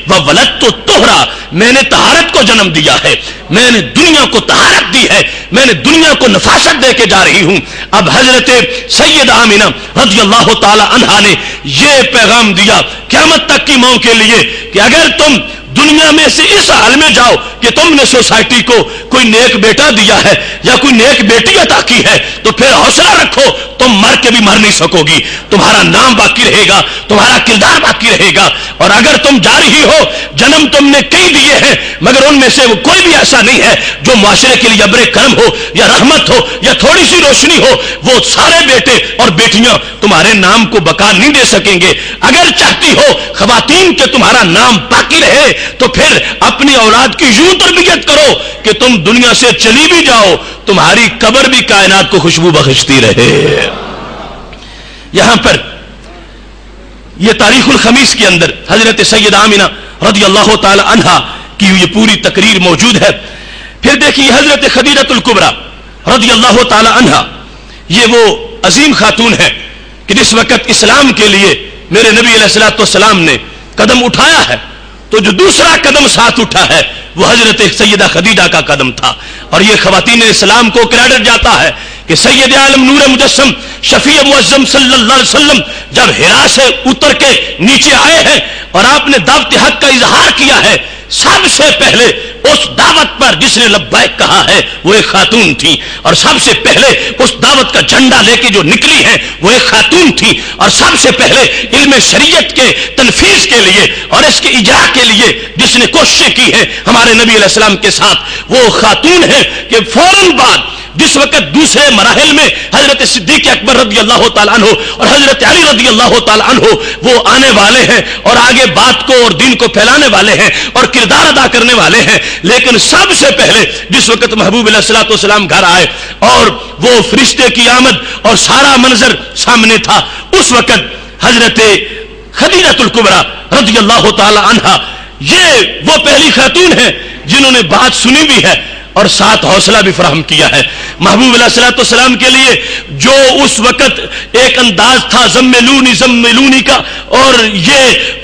وولدت طہرا، میں نے طہارت کو جنم دیا ہے، میں نے دنیا کو طہارت دی ہے، میں نے دنیا کو نفاست دے کے جا رہی ہوں۔ اب حضرت سید آمینہ رضی اللہ تعالی عنہا نے یہ پیغام دیا قیامت تک کی ماؤں کے لیے کہ اگر تم دنیا میں سے اس حال میں جاؤ کہ تم نے سوسائٹی کو کوئی نیک بیٹا دیا ہے یا کوئی نیک بیٹی عطا کی ہے تو پھر حوصلہ رکھو، تم مر کے بھی مر نہیں سکو گی، تمہارا نام باقی رہے گا، تمہارا کردار باقی رہے گا۔ اور اگر تم جا رہی ہو، جنم تم نے کئی دیے ہیں مگر ان میں سے وہ کوئی بھی ایسا نہیں ہے جو معاشرے کے لیے ابر کرم ہو یا رحمت ہو یا تھوڑی سی روشنی ہو، وہ سارے بیٹے اور بیٹیاں تمہارے نام کو بقا نہیں دے سکیں گے۔ اگر چاہتی ہو خواتین کہ تمہارا نام باقی رہے تو پھر اپنی اولاد کی یوں تربیت کرو کہ تم دنیا سے چلی بھی جاؤ تمہاری قبر بھی کائنات کو خوشبو بخشتی رہے۔ یہاں پر یہ تاریخ الخمیس کے اندر حضرت سید آمینہ رضی اللہ تعالی عنہا کی یہ پوری تقریر موجود ہے۔ پھر دیکھیے حضرت خدیجہ الکبریٰ رضی اللہ تعالی عنہا، یہ وہ عظیم خاتون ہے کہ جس وقت اسلام کے لیے میرے نبی علیہ الصلوۃ والسلام نے قدم اٹھایا ہے تو جو دوسرا قدم ساتھ اٹھا ہے وہ حضرت سیدہ خدیجہ کا قدم تھا۔ اور یہ خواتین اسلام کو کریڈٹ جاتا ہے کہ سید عالم نور مجسم شفیع معظم صلی اللہ علیہ وسلم جب حرا سے اتر کے نیچے آئے ہیں اور آپ نے دعوت حق کا اظہار کیا ہے، سب سے پہلے اس دعوت پر جس نے لبیک کہا ہے وہ ایک خاتون تھی، اور سب سے پہلے اس دعوت کا جھنڈا لے کے جو نکلی ہے وہ ایک خاتون تھی، اور سب سے پہلے علم شریعت کے تنفیذ کے لیے اور اس کے اجرا کے لیے جس نے کوششیں کی ہیں ہمارے نبی علیہ السلام کے ساتھ وہ خاتون ہے کہ فوراً بعد جس وقت دوسرے مراحل میں حضرت صدیق اکبر رضی اللہ تعالیٰ عنہ اور حضرت علی رضی اللہ تعالیٰ عنہ وہ آنے والے ہیں اور آگے بات کو اور دین کو پھیلانے والے ہیں اور کردار ادا کرنے والے ہیں، لیکن سب سے پہلے جس وقت محبوب علیہ الصلوۃ والسلام گھر آئے اور وہ فرشتے کی آمد اور سارا منظر سامنے تھا، اس وقت حضرت خدیجہ الکبریٰ رضی اللہ تعالی عنہا یہ وہ پہلی خاتون ہے جنہوں نے بات سنی بھی ہے اور ساتھ حوصلہ بھی فراہم کیا ہے۔ محبوب علیہ الصلوۃ والسلام کے لیے جو اس وقت ایک انداز تھا زملونی کا اور یہ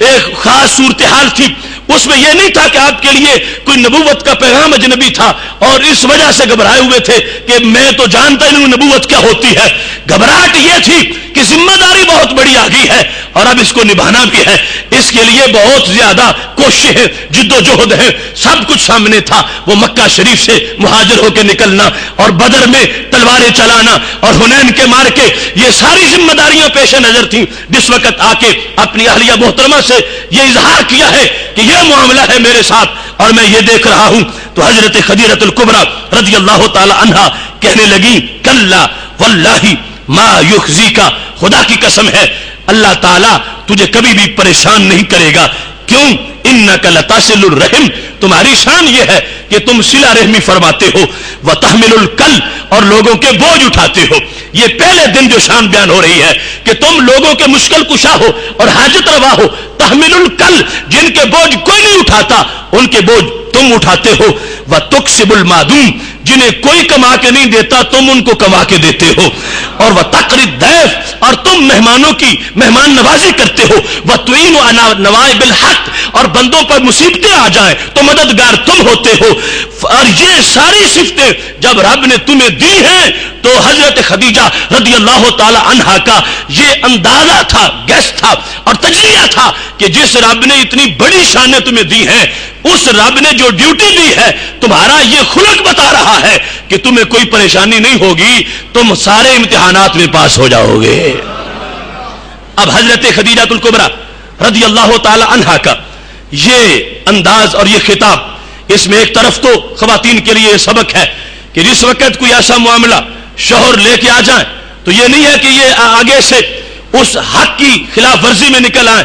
ایک خاص صورتحال تھی، اس میں یہ نہیں تھا کہ آپ کے لیے کوئی نبوت کا پیغام اجنبی تھا اور اس وجہ سے گھبرائے ہوئے تھے کہ میں تو جانتا ہی نہیں نبوت کیا ہوتی ہے۔ گھبراہٹ یہ تھی کہ ذمہ داری بہت بڑی آ گئی ہے اور اب اس کو نبھانا بھی ہے، اس کے لیے بہت زیادہ کوششیں ہیں، جد و جہد ہے، سب کچھ سامنے تھا۔ وہ مکہ شریف سے مہاجر ہو کے نکلنا اور بدر میں تلواریں چلانا اور حنین کے مار کے، یہ ساری ذمہ داریاں پیش نظر تھیں۔ جس وقت آ کے اپنی اہلیہ محترمہ سے یہ اظہار کیا ہے کہ یہ معاملہ ہے میرے ساتھ اور میں یہ دیکھ رہا ہوں، تو حضرت خدیجہ الکبریٰ رضی اللہ تعالی عنہا کہنے لگی کلا واللہ ما یخزیکا، خدا کی قسم ہے اللہ تعالیٰ تجھے کبھی بھی پریشان نہیں کرے گا۔ کیوں؟ انک لتصل الرحم، تمہاری شان یہ ہے کہ تم صلہ رحمی فرماتے ہو، وتحمل الکل، اور لوگوں کے بوجھ اٹھاتے ہو۔ یہ پہلے دن جو شان بیان ہو رہی ہے کہ تم لوگوں کے مشکل کشا ہو اور حاجت روا ہو، تحمل الکل، جن کے بوجھ کوئی نہیں اٹھاتا ان کے بوجھ تم اٹھاتے ہو، وتکسب المعدوم، جنہیں کوئی کما کے نہیں دیتا تم ان کو کما کے دیتے ہو، اور وتقری الضیف، اور تم مہمانوں کی مہمان نوازی کرتے ہو، وتعین علی نوائب الحق، اور بندوں پر مصیبتیں آ جائیں تو مددگار تم ہوتے ہو۔ اور یہ ساری صفتیں جب رب نے تمہیں دی ہیں تو حضرت خدیجہ رضی اللہ تعالی عنہا کا یہ اندازہ تھا، گیس تھا اور تجزیہ تھا کہ جس رب نے اتنی بڑی شانیں تمہیں دی ہیں، اس رب نے جو ڈیوٹی دی ہے تمہارا یہ خلق بتا رہا ہے کہ تمہیں کوئی پریشانی نہیں ہوگی، تم سارے امتحانات میں پاس ہو جاؤ گے۔ اب حضرت خدیجہ الکبریٰ رضی اللہ تعالی عنہا کا یہ انداز اور یہ خطاب، اس میں ایک طرف تو خواتین کے لیے سبق ہے کہ جس وقت کوئی ایسا معاملہ شوہر لے کے آ جائیں تو یہ نہیں ہے کہ یہ آگے سے اس حق کی خلاف ورزی میں نکل آئیں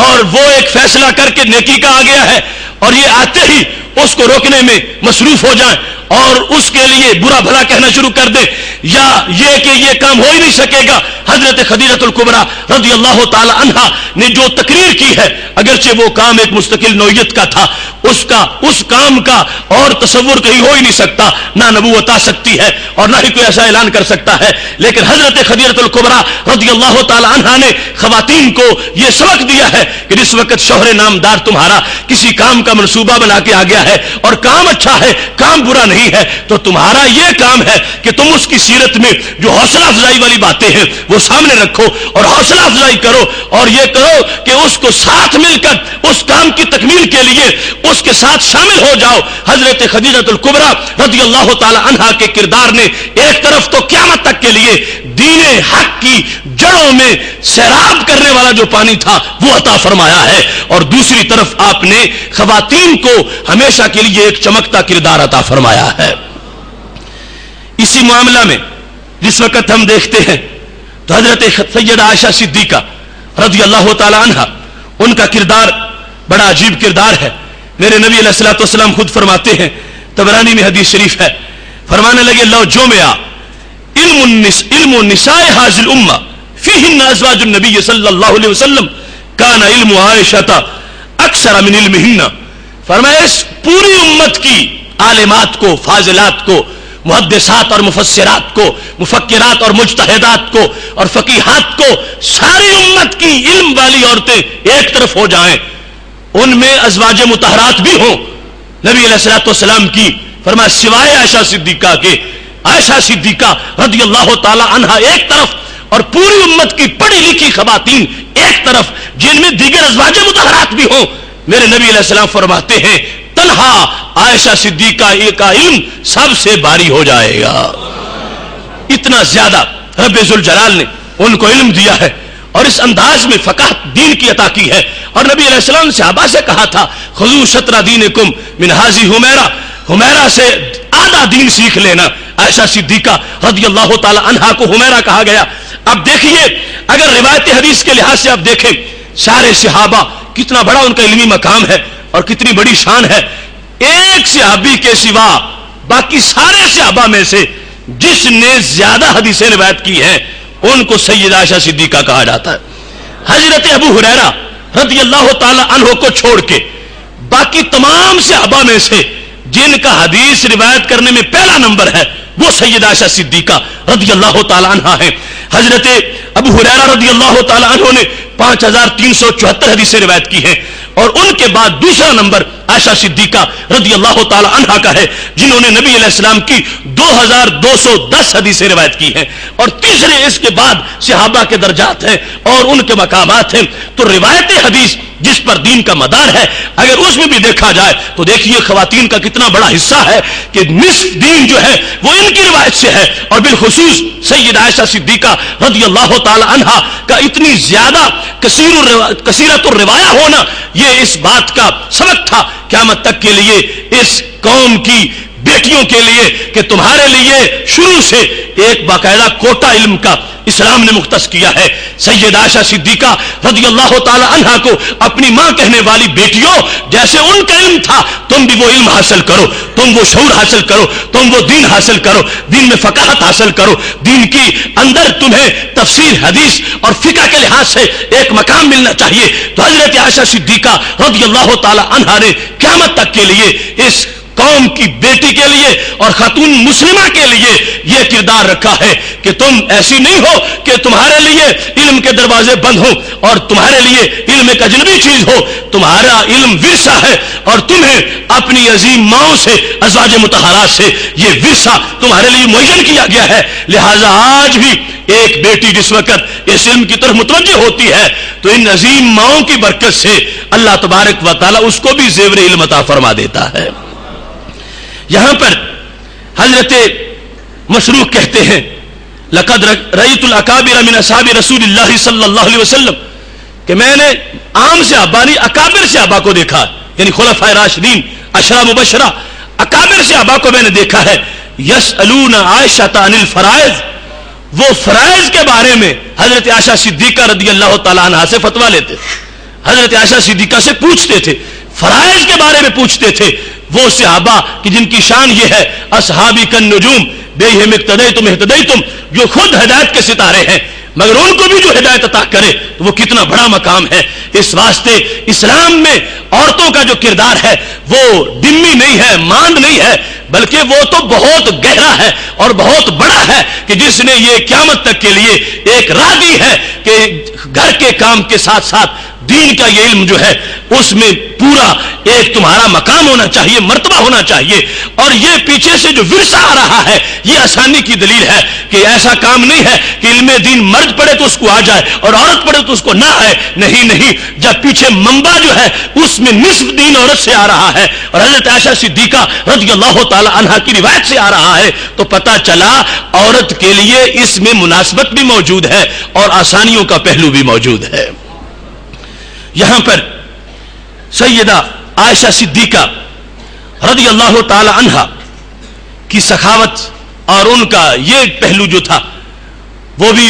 اور وہ ایک فیصلہ کر کے نیکی کا آ گیا ہے اور یہ آتے ہی اس کو روکنے میں مصروف ہو جائیں اور اس کے لیے برا بھلا کہنا شروع کر دے، یا یہ کہ یہ کام ہو ہی نہیں سکے گا۔ حضرت خدیجہ الکبریٰ رضی اللہ تعالی عنہا نے جو تقریر کی ہے، اگرچہ وہ کام ایک مستقل نوعیت کا تھا، اس کام کا اور تصور کہیں ہو ہی نہیں سکتا، نہ نبوت آ سکتی ہے اور نہ ہی کوئی ایسا اعلان کر سکتا ہے، لیکن حضرت خدیجہ الکبریٰ رضی اللہ تعالی عنہا نے خواتین کو یہ سبق دیا ہے کہ جس وقت شوہر نامدار تمہارا کسی کام کا منصوبہ بنا کے آ گیا ہے اور کام اچھا ہے، کام برا نہیں ہے، تو تمہارا یہ کام ہے کہ تم اس کی سیرت میں جو حوصلہ افزائی والی باتیں ہیں وہ سامنے رکھو اور حوصلہ افزائی کرو، اور یہ کرو کہ اس کو ساتھ مل کر اس کام کی تکمیل کے لیے اس کے ساتھ شامل ہو جاؤ۔ حضرت خدیجہ الکبریٰ رضی اللہ تعالی عنہا کے کردار نے ایک طرف تو قیامت تک کے لیے دین حق کی جڑوں میں سیراب کرنے والا جو پانی تھا وہ عطا فرمایا ہے، اور دوسری طرف آپ نے خواتین کو ہمیشہ کے لیے ایک چمکتا کردار عطا فرمایا ہے۔ اسی معاملہ میں جس وقت ہم دیکھتے ہیں تو حضرت سیدہ عائشہ صدیقہ رضی اللہ تعالی عنہا، ان کا کردار بڑا عجیب کردار ہے۔ میرے نبی علیہ الصلوۃ والسلام خود فرماتے ہیں، طبرانی میں حدیث شریف ہے، فرمانے لگے لو جمع علم النساء هذه الامه فيهن ازواج النبي صلی اللہ علیہ وسلم كان علم عائشہ اکثر من علمهن۔ فرمایا اس پوری امت کی عالمات کو، فاضلات کو، محدثات اور مفسرات کو، مفکرات اور مجتہدات کو اور فقیہات کو، ساری امت کی علم والی عورتیں ایک طرف ہو جائیں، ان میں ازواج مطہرات بھی ہوں نبی علیہ الصلوۃ والسلام کی، فرمایا سوائے عائشہ صدیقہ کے، عائشہ صدیقہ رضی اللہ تعالی عنہا ایک طرف اور پوری امت کی پڑھی لکھی خواتین ایک طرف، جن میں دیگر ازواج مطہرات بھی ہوں، میرے نبی علیہ السلام فرماتے ہیں تنہا عائشہ صدیقہ کا علم سب سے باری ہو جائے گا۔ اتنا زیادہ رب ذوالجلال نے ان کو علم دیا ہے اور اس انداز میں فقاہت دین کی عطا کی ہے، اور نبی علیہ السلام نے صحابہ سے کہا تھا خذوا شطر دینکم من هذه حمیرہ، حمیرہ سے آدھا دین سیکھ لینا۔ عائشہ صدیقہ رضی اللہ تعالی عنہا کو حمیرہ کہا گیا۔ اب دیکھیے اگر روایت حدیث کے لحاظ سے آپ دیکھیں سارے صحابہ کتنا بڑا ان کا علمی مقام ہے اور کتنی بڑی شان ہے، ایک صحابی کے سوا باقی سارے صحابہ میں سے جس نے زیادہ حدیثیں روایت کی ہیں ان کو سیدہ عائشہ صدیقہ کہا جاتا ہے۔ حضرت ابو ہریرہ رضی اللہ تعالی عنہ کو چھوڑ کے باقی تمام صحابہ میں سے جن کا حدیث روایت کرنے میں پہلا نمبر ہے وہ سیدہ عائشہ صدیقہ رضی اللہ تعالی عنہا ہیں۔ حضرت ابو ہریرہ رضی اللہ تعالی عنہ نے 5374 حدیثیں روایت کی ہیں، اور ان کے بعد دوسرا نمبر عائشہ صدیقہ رضی اللہ تعالی عنہا کا ہے، جنہوں نے نبی علیہ السلام کی 2210 حدیثیں روایت کی ہیں، اور تیسرے اس کے بعد صحابہ کے درجات ہیں اور ان کے مقامات ہیں۔ تو روایت حدیث جس پر دین کا مدار ہے، اگر اس میں بھی دیکھا جائے تو دیکھیے خواتین کا کتنا بڑا حصہ ہے کہ نصف دین جو ہے وہ ان کی روایت سے ہے، اور بالخصوص سیدہ عائشہ صدیقہ رضی اللہ تعالی عنہا کا اتنی زیادہ کثیرت الروایہ ہونا یہ اس بات کا سبق تھا قیامت تک کے لیے اس قوم کی بیٹیوں کے لیے کہ تمہارے لیے شروع سے ایک باقاعدہ کوٹا علم کا اسلام نے مختص کیا ہے۔ سیدہ عائشہ صدیقہ رضی اللہ تعالی عنہا کو اپنی ماں کہنے والی بیٹیوں جیسے ان کا علم تھا تم بھی وہ علم حاصل کرو، تم وہ شعور حاصل کرو، تم وہ دین حاصل کرو، دین میں فقاہت حاصل کرو، دین کی اندر تمہیں تفسیر حدیث اور فقہ کے لحاظ سے ایک مقام ملنا چاہیے۔ تو حضرت عائشہ صدیقہ رضی اللہ تعالی عنہا نے قیامت تک کے لیے اس قوم کی بیٹی کے لیے اور خاتون مسلمہ کے لیے یہ کردار رکھا ہے کہ تم ایسی نہیں ہو کہ تمہارے لیے علم کے دروازے بند ہوں اور تمہارے لیے علم ایک اجنبی چیز ہو، تمہارا علم ورثہ ہے اور تمہیں اپنی عظیم ماؤں سے، ازواج مطہرات سے یہ ورثہ تمہارے لیے معین کیا گیا ہے۔ لہذا آج بھی ایک بیٹی جس وقت اس علم کی طرف متوجہ ہوتی ہے تو ان عظیم ماؤں کی برکت سے اللہ تبارک و تعالی اس کو بھی زیور علم عطا فرما دیتا ہے۔ یہاں پر حضرت مسروق کہتے ہیں لقد رأیت الاکابر من اصحاب رسول اللہ صلی اللہ علیہ وسلم کہ میں نے عام صحابہ نہیں اکابر صحابہ کو دیکھا، یعنی خلفائے راشدین، عشرہ مبشرہ، اکابر صحابہ کو میں نے دیکھا ہے یسألون عائشہ عن الفرائض، وہ فرائض کے بارے میں حضرت عائشہ صدیقہ رضی اللہ تعالیٰ عنہ سے فتویٰ لیتے۔ حضرت عائشہ صدیقہ سے پوچھتے تھے، فرائض کے بارے میں پوچھتے تھے، وہ صحابہ کہ جن کی شان یہ ہے اصحابی کالنجوم بہم اقتدیتم اہتدیتم، جو خود ہدایت کے ستارے ہیں، مگر ان کو بھی جو ہدایت عطا کرے تو وہ کتنا بڑا مقام ہے۔ اس واسطے اسلام میں عورتوں کا جو کردار ہے وہ ڈمی نہیں ہے، ماند نہیں ہے، بلکہ وہ تو بہت گہرا ہے اور بہت بڑا ہے کہ جس نے یہ قیامت تک کے لیے ایک راہ دی ہے کہ گھر کے کام کے ساتھ ساتھ دین کا یہ علم جو ہے اس میں پورا ایک تمہارا مقام ہونا چاہیے، مرتبہ ہونا چاہیے۔ اور یہ پیچھے سے جو ورثہ آ رہا ہے یہ آسانی کی دلیل ہے کہ ایسا کام نہیں ہے کہ علم دین مرد پڑھے تو اس کو آ جائے اور عورت پڑھے تو اس کو نہ آئے، نہیں، جب پیچھے منبع جو ہے اس میں نصف دین عورت سے آ رہا ہے اور حضرت عائشہ صدیقہ رضی اللہ تعالی عنہا کی روایت سے آ رہا ہے، تو پتہ چلا عورت کے لیے اس میں مناسبت بھی موجود ہے اور آسانیوں کا پہلو بھی موجود ہے۔ یہاں پر سیدہ عائشہ صدیقہ رضی اللہ تعالی عنہا کی سخاوت اور ان کا یہ پہلو جو تھا وہ بھی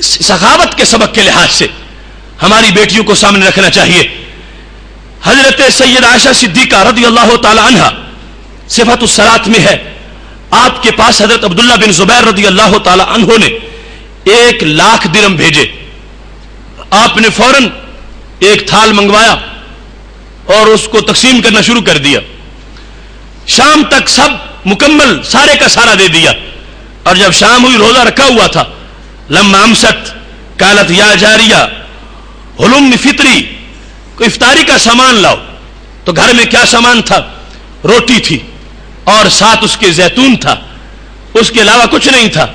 سخاوت کے سبق کے لحاظ سے ہماری بیٹیوں کو سامنے رکھنا چاہیے۔ حضرت سیدہ عائشہ صدیقہ رضی اللہ تعالی عنہا صفت الصلاۃ میں ہے، آپ کے پاس حضرت عبداللہ بن زبیر رضی اللہ تعالی عنہ نے 1,00,000 درہم بھیجے۔ آپ نے فوراً ایک تھال منگوایا اور اس کو تقسیم کرنا شروع کر دیا۔ شام تک سب مکمل سارے کا سارا دے دیا، اور جب شام ہوئی روزہ رکھا ہوا تھا، لما امست قالت یا جاریہ حلم فطری، کو افطاری کا سامان لاؤ۔ تو گھر میں کیا سامان تھا؟ روٹی تھی اور ساتھ اس کے زیتون تھا، اس کے علاوہ کچھ نہیں تھا۔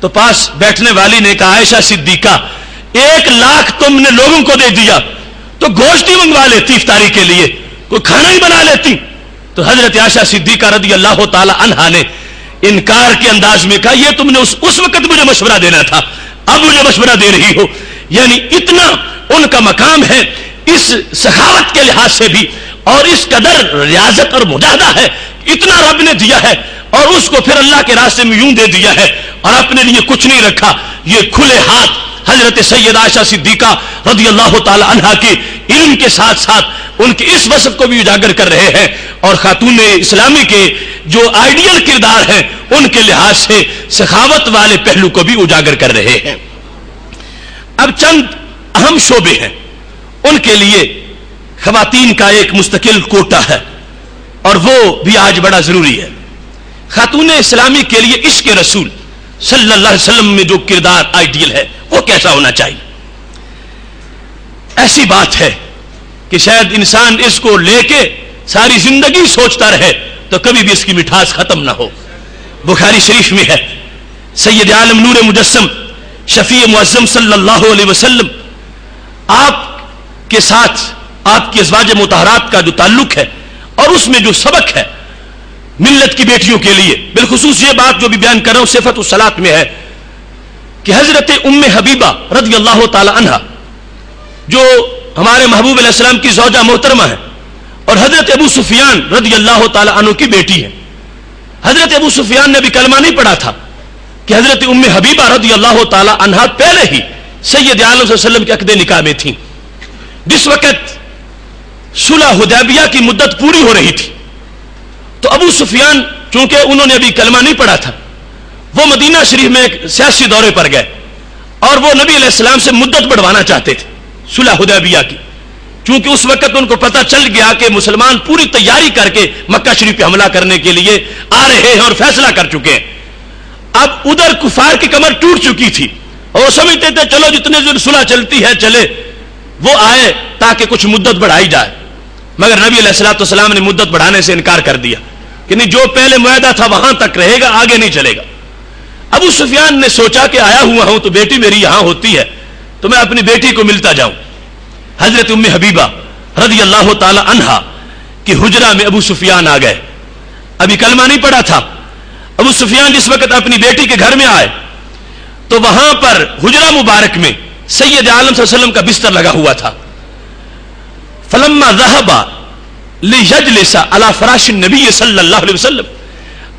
تو پاس بیٹھنے والی نے کہا عائشہ صدیقہ 1,00,000 تم نے لوگوں کو دے دیا تو گوشت ہی منگوا لیتی افطاری کے لیے، کوئی کھانا ہی بنا لیتی۔ تو حضرت عائشہ صدیقہ رضی اللہ تعالی عنہا نے انکار کے انداز میں کہا یہ تم نے اس وقت مجھے مشورہ دینا تھا، اب مجھے مشورہ دے رہی ہو۔ یعنی اتنا ان کا مقام ہے اس سخاوت کے لحاظ سے بھی، اور اس قدر ریاضت اور مجاہدہ ہے، اتنا رب نے دیا ہے اور اس کو پھر اللہ کے راستے میں یوں دے دیا ہے اور اپنے لیے کچھ نہیں رکھا۔ یہ کھلے ہاتھ حضرت سیدہ عائشہ صدیقہ رضی اللہ تعالی عنہا کے علم کے ساتھ ساتھ ان کے اس وصف کو بھی اجاگر کر رہے ہیں، اور خاتون اسلامی کے جو آئیڈیل کردار ہیں ان کے لحاظ سے سخاوت والے پہلو کو بھی اجاگر کر رہے ہیں۔ اب چند اہم شعبے ہیں، ان کے لیے خواتین کا ایک مستقل کوٹا ہے اور وہ بھی آج بڑا ضروری ہے۔ خاتون اسلامی کے لیے عشق رسول صلی اللہ علیہ وسلم میں جو کردار آئیڈیل ہے وہ کیسا ہونا چاہیے؟ ایسی بات ہے کہ شاید انسان اس کو لے کے ساری زندگی سوچتا رہے تو کبھی بھی اس کی مٹھاس ختم نہ ہو۔ بخاری شریف میں ہے، سید عالم نور مجسم شفیع معظم صلی اللہ علیہ وسلم آپ کے ساتھ آپ کی ازواج مطہرات کا جو تعلق ہے اور اس میں جو سبق ہے ملت کی بیٹیوں کے لیے، بالخصوص یہ بات جو بھی بیان کر رہا ہوں صفت الصلاۃ میں ہے کہ حضرت ام حبیبہ رضی اللہ تعالی عنہا جو ہمارے محبوب علیہ السلام کی زوجہ محترمہ ہے اور حضرت ابو سفیان رضی اللہ تعالی عنہ کی بیٹی ہے۔ حضرت ابو سفیان نے بھی کلمہ نہیں پڑھا تھا کہ حضرت ام حبیبہ رضی اللہ تعالی عنہا پہلے ہی سید عالم صلی اللہ علیہ وسلم کے عقد نکاح میں تھیں۔ جس وقت صلح حدیبیہ کی مدت پوری ہو رہی تھی تو ابو سفیان چونکہ انہوں نے ابھی کلمہ نہیں پڑھا تھا، وہ مدینہ شریف میں ایک سیاسی دورے پر گئے اور وہ نبی علیہ السلام سے مدت بڑھوانا چاہتے تھے صلح حدیبیہ کی، چونکہ اس وقت ان کو پتہ چل گیا کہ مسلمان پوری تیاری کر کے مکہ شریف پہ حملہ کرنے کے لیے آ رہے ہیں اور فیصلہ کر چکے ہیں۔ اب ادھر کفار کی کمر ٹوٹ چکی تھی اور وہ سمجھتے تھے چلو جتنے دن صلح چلتی ہے چلے، وہ آئے تاکہ کچھ مدت بڑھائی جائے، مگر نبی علیہ الصلوۃ والسلام نے مدت بڑھانے سے انکار کر دیا کہ نہیں، جو پہلے معاہدہ تھا وہاں تک رہے گا، آگے نہیں چلے گا۔ ابو سفیان نے سوچا کہ آیا ہوا ہوں تو بیٹی میری یہاں ہوتی ہے تو میں اپنی بیٹی کو ملتا جاؤں۔ حضرت ام حبیبہ رضی اللہ تعالی عنہا کی حجرہ میں ابو سفیان آ گئے، ابھی کلمہ نہیں پڑھا تھا۔ ابو سفیان جس وقت اپنی بیٹی کے گھر میں آئے تو وہاں پر حجرہ مبارک میں سید عالم صلی اللہ علیہ وسلم کا بستر لگا ہوا تھا۔ فلما ذهب لیجلس علی فراش النبی صلی اللہ علیہ وسلم،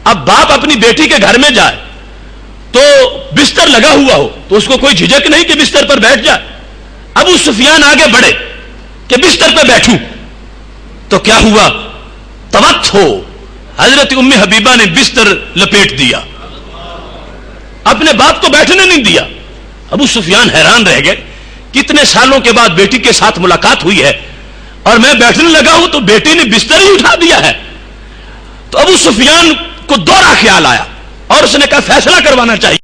اب باپ اپنی بیٹی کے گھر میں جائے تو بستر لگا ہوا ہو تو اس کو کوئی جھجک نہیں کہ بستر پر بیٹھ جائے۔ ابو سفیان آگے بڑھے کہ بستر پہ بیٹھوں، تو کیا ہوا؟ توت ہو، حضرت ام حبیبہ نے بستر لپیٹ دیا، اپنے باپ کو بیٹھنے نہیں دیا۔ ابو سفیان حیران رہ گئے، کتنے سالوں کے بعد بیٹی کے ساتھ ملاقات ہوئی ہے اور میں بیٹھنے لگا ہوں تو بیٹی نے بستر ہی اٹھا دیا ہے۔ تو ابو سفیان کو دوہرا خیال آیا اور اس نے کہا فیصلہ کروانا چاہیے۔